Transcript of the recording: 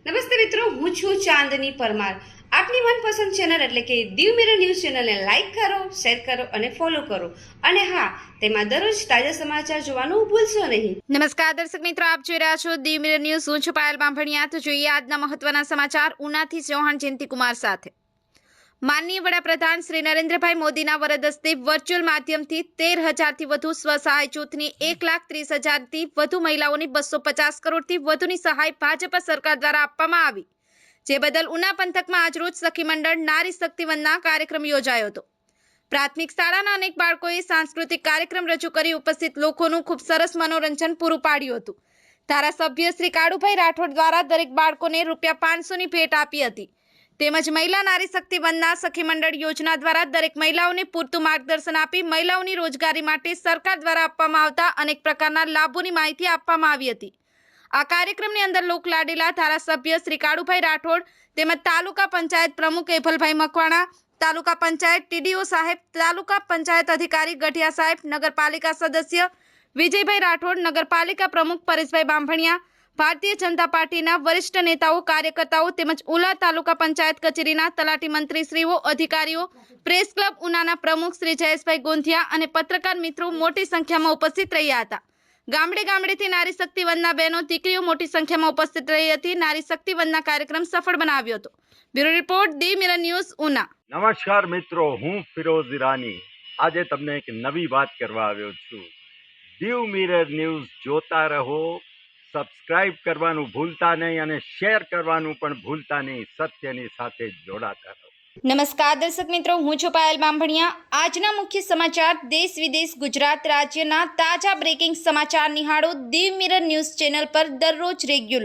નમસ્તે મિત્રો, હું છું ચાંદની પરમાર. આપની મનપસંદ ચેનલ એટલે કે દીવ મિરર ન્યૂઝ ચેનલને લાઈક કરો, શેર કરો અને ફોલો કરો. અને હા, તેમાં દરરોજ તાજા સમાચાર જોવાનું ભૂલશો નહીં. નમસ્કાર દર્શક મિત્રો, આપ જોઈ રહ્યા છો દીવ મિરર ન્યૂઝ. હું છું પાયલ બાંભણિયા. તો જોઈએ આજના મહત્વના સમાચાર ઉનાથી ચૌહાણ જયંતિકુમાર સાથે. માનનીય વડાપ્રધાન શ્રી નરેન્દ્રભાઈ મોદીના વરદ હસ્તે વર્ચ્યુઅલ માધ્યમથી 13,000થી વધુ સ્વસહાય જૂથની 1,30,000થી વધુ મહિલાઓની 250 કરોડથી વધુની સહાય ભાજપ સરકાર દ્વારા આપવામાં આવી, જે બદલ ઉના પંથકમાં આજરોજ સખી મંડળ નારી શક્તિ વંદના કાર્યક્રમ યોજાયો હતો. પ્રાથમિક શાળાના અનેક બાળકોએ સાંસ્કૃતિક કાર્યક્રમ રજૂ કરી ઉપસ્થિત લોકોનું ખૂબ સરસ મનોરંજન પૂરું પાડ્યું હતું. ધારાસભ્ય શ્રી કાળુભાઈ રાઠોડ દ્વારા દરેક બાળકોને ₹500ની ભેટ આપી હતી. તેમજ મહિલા નારી શક્તિ વંદના સખી મંડળ યોજના દ્વારા દરેક મહિલાઓને પૂરતું માર્ગદર્શન આપી મહિલાઓની રોજગારી માટે સરકાર દ્વારા આપવામાં આવતા અનેક પ્રકારના લાભોની માહિતી આપવામાં આવી હતી. આ કાર્યક્રમની અંદર લોકલાડીલા ધારાસભ્ય શ્રી કાળુભાઈ રાઠોડ તેમજ તાલુકા પંચાયત પ્રમુખ એભલભાઈ મકવાણા, તાલુકા પંચાયત ટીડીઓ સાહેબ, તાલુકા પંચાયત અધિકારી ગઢિયા સાહેબ, નગરપાલિકા સદસ્ય વિજયભાઈ રાઠોડ, નગરપાલિકા પ્રમુખ પરેશભાઈ બાંભણિયા, ભારતીય જનતા પાર્ટીના વરિષ્ઠ નેતાઓ, કાર્યકર્તાઓ તેમજ ઉલા તાલુકા પંચાયત કચેરીના તલાટી મંત્રીશ્રીઓ, અધિકારીઓ, પ્રેસ ક્લબ ઉનાના પ્રમુખ શ્રી જયેશભાઈ ગોંધિયા અને પત્રકાર મિત્રો મોટી સંખ્યામાં ઉપસ્થિત રહ્યા હતા. ગામડે ગામડેથી નારી શક્તિ વંદના બહેનો, દીકરીઓ મોટી સંખ્યામાં ઉપસ્થિત રહી હતી. નારી શક્તિ વંદના કાર્યક્રમ સફળ બનાવ્યો હતો. બ્યુરો રિપોર્ટ, દી મિરર ન્યૂઝ, ઉના. નમસ્કાર મિત્રો, હું ફિરોઝ ઈરાની. આજે તમને એક નવી વાત કરવા આવ્યો છું. દીવ મિરર ન્યૂઝ જોતા રહો, સબસ્ક્રાઇબ કરવાનું ભૂલતા નહીં અને શેર કરવાનું પણ ભૂલતા નહીં. સત્યની સાથે જોડાતા રહો. નમસ્કાર દર્શક મિત્રો, હું છું પાયલ બાંભણિયા. આજના મુખ્ય સમાચાર દેશ વિદેશ ગુજરાત રાજ્યના તાજા બ્રેકિંગ સમાચાર નિહાળો દીવ મિરર ન્યૂઝ ચેનલ પર દરરોજ રેગ્યુલર.